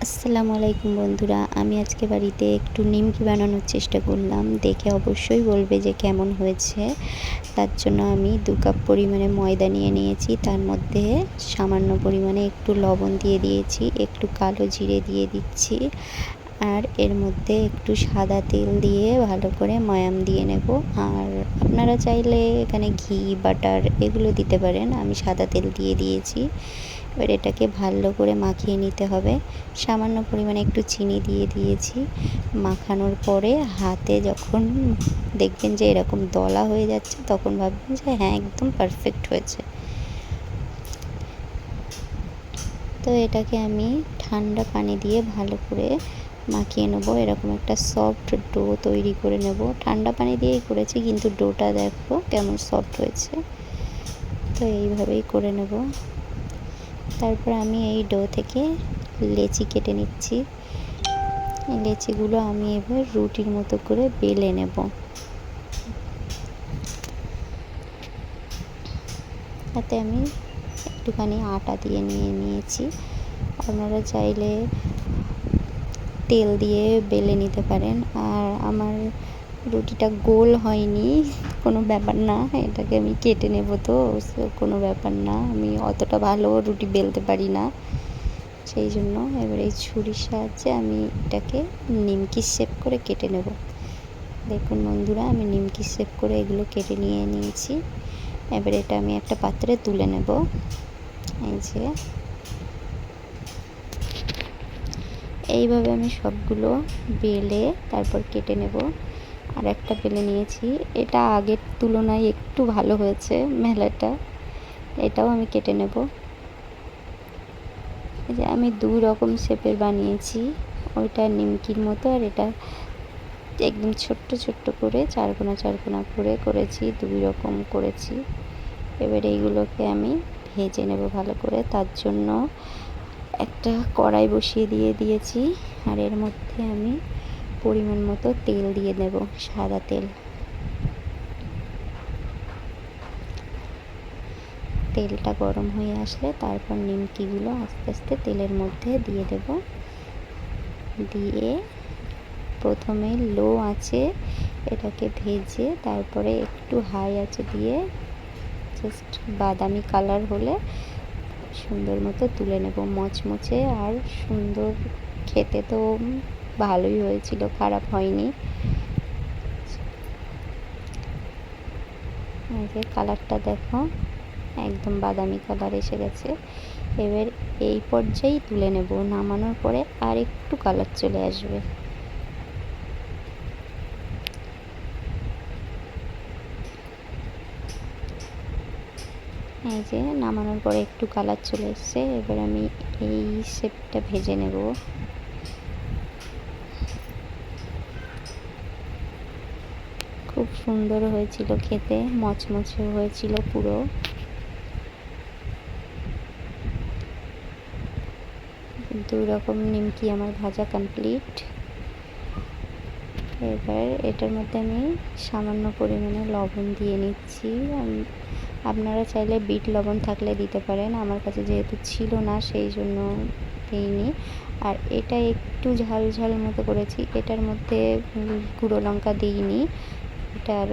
আসসালামু আলাইকুম বন্ধুরা, আমি আজকে বাড়িতে একটু নিমকি বানানোর চেষ্টা করলাম। দেখে অবশ্যই বলবে যে কেমন হয়েছে। তার জন্য আমি 2 কাপ পরিমাণে ময়দা নিয়ে নিয়েছি। তার মধ্যে সামান্য পরিমাণে একটু লবণ দিয়ে দিয়েছি, একটু কালো জিরে দিয়ে দিচ্ছি, আর এর মধ্যে একটু সাদা তেল দিয়ে ভালো করে ময়াম দিয়ে নেব। আর আপনারা চাইলে এখানে ঘি, বাটার এগুলো দিতে পারেন। আমি সাদা তেল দিয়ে দিয়েছি। এবার এটাকে ভালো করে মাখিয়ে নিতে হবে। সামান্য পরিমাণে একটু চিনি দিয়ে দিয়েছি। মাখানোর পরে হাতে যখন দেখবেন যে এরকম দলা হয়ে যাচ্ছে, তখন ভাববেন যে হ্যাঁ, একদম পারফেক্ট হয়েছে। তো এটাকে আমি ঠান্ডা পানি দিয়ে ভালো করে মাখিয়ে নেব। এরকম একটা সফট ডো তৈরি করে নেব। ঠান্ডা পানি দিয়েই করেছি, কিন্তু ডোটা দেখো কেমন সফট হয়েছে। তো এইভাবেই করে নেব। তারপর আমি এই ডো থেকে লেচি কেটে নিচ্ছি। এই লেচিগুলো আমি এবার রুটির মতো করে বেলে নেব। তাতে আমি একটুখানি আটা দিয়ে নিয়েছি। আপনারা চাইলে তেল দিয়ে বেলে নিতে পারেন। আর আমার রুটিটা গোল হয়নি, কোনো ব্যাপার না, এটাকে আমি কেটে নেব, তো কোনো ব্যাপার না। আমি অতটা ভালো রুটি বেলতে পারি না, সেই জন্য এবার এই ছুরির সাহায্যে আমি এটাকে নিমকি শেপ করে কেটে নেব। দেখুন বন্ধুরা, আমি নিমকি শেপ করে এগুলো কেটে নিয়েছি। এবার এটা আমি একটা পাত্রে তুলে নেব। এই যে এইভাবে আমি সবগুলো বেলে তারপর কেটে নেব। আর একটা বেলে নিয়েছি, এটা আগের তুলনায় একটু ভালো হয়েছে মেলাটা। এটাও আমি কেটে নেব। এই যে আমি 2 রকম শেপের বানিয়েছি, ওইটা নিমকির মতো, আর এটা একদম ছোট্ট ছোট্ট করে 4 কোনা 4 কোনা করে করেছি। 2 রকম করেছি। এবার এইগুলোকে আমি ভেজে নেব ভালো করে। তার জন্য একটা কড়াই বসিয়ে দিয়েছি, আর এর মধ্যে আমি পরিমাণ মতো তেল দিয়ে দেব, সাদা তেল। তেলটা গরম হয়ে আসলে তারপর নিমকিগুলো আস্তে আস্তে তেলের মধ্যে দিয়ে দেব। দিয়ে প্রথমে লো আঁচে এটাকে ভেজে তারপরে একটু হাই আঁচে দিয়ে জাস্ট বাদামি কালার হলে সুন্দর মতো তুলে নেব। মচমচে আর সুন্দর, খেতে তো ভালোই হয়েছিল, খারাপ হয়নি। এই যে কালারটা দেখো, একদম বাদামি কালার এসে গেছে। এবার এই পর্যায়েই তুলে নেব। নামানোর পরে আর একটু কালার চলে আসবে। এই যে নামানোর পরে একটু কালার চলে এসছে। এবার আমি এই শেপটা ভেজে নেব। খুব সুন্দর হয়েছিল খেতে, মচমচে হয়েছিল পুরো। দুই রকম নিমকি আমার ভাজা কমপ্লিট। এবার এটার মধ্যে আমি সামান্য পরিমাণে লবণ দিয়ে নিচ্ছি। আপনারা চাইলে বিট লবণ থাকলে দিতে পারেন, আমার কাছে যেহেতু ছিল না সেই জন্য দিইনি। আর এটা একটু ঝাল ঝাল মতো করেছি, এটার মধ্যে গুঁড়ো লঙ্কা দিইনি। এটার